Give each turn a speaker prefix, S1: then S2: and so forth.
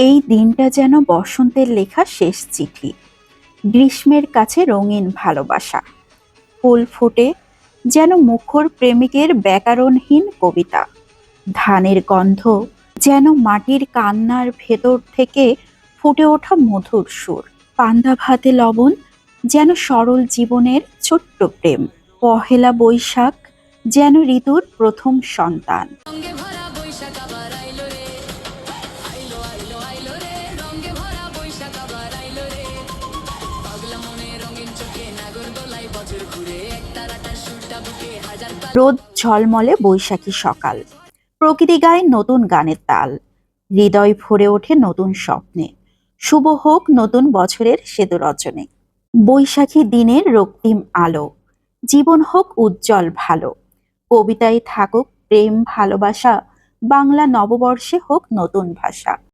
S1: এই দিনটা যেন বসন্তের লেখা শেষ চিঠি। গ্রীষ্মের কাছে রঙিন ভালোবাসা। ফুল ফোটে যেন মুখর প্রেমিকের ব্যাকরণহীন কবিতা। ধানের গন্ধ যেন মাটির কান্নার ভেতর থেকে ফুটে ওঠা মধুর সুর। পান্তা ভাতে লবণ যেন সরল জীবনের ছোট্ট প্রেম। পহেলা বৈশাখ যেন ঋতুর প্রথম সন্তান।
S2: রঙে ভরা বৈশাখ আবার আইলো রে, আইলো আইলো আইলো রে, রঙে ভরা বৈশাখ আবার আইলো রে। পাগলা মনে রঙিন চোখে নাগর গলায় বছর ঘুরে এক তারাটার সুরটা বুকে হাজার
S1: রোদ ঝলমলে বৈশাখী সকাল। প্রকৃতি গায়ে নতুন গানের তাল। হৃদয় ভরে ওঠে নতুন স্বপ্নে। শুভ হোক নতুন বছরের সেতু রচনে। বৈশাখী দিনের রক্তিম আলো। জীবন হোক উজ্জ্বল ভালো। কবিতায় থাকুক প্রেম ভালোবাসা। বাংলা নববর্ষে হোক নতুন ভাষা।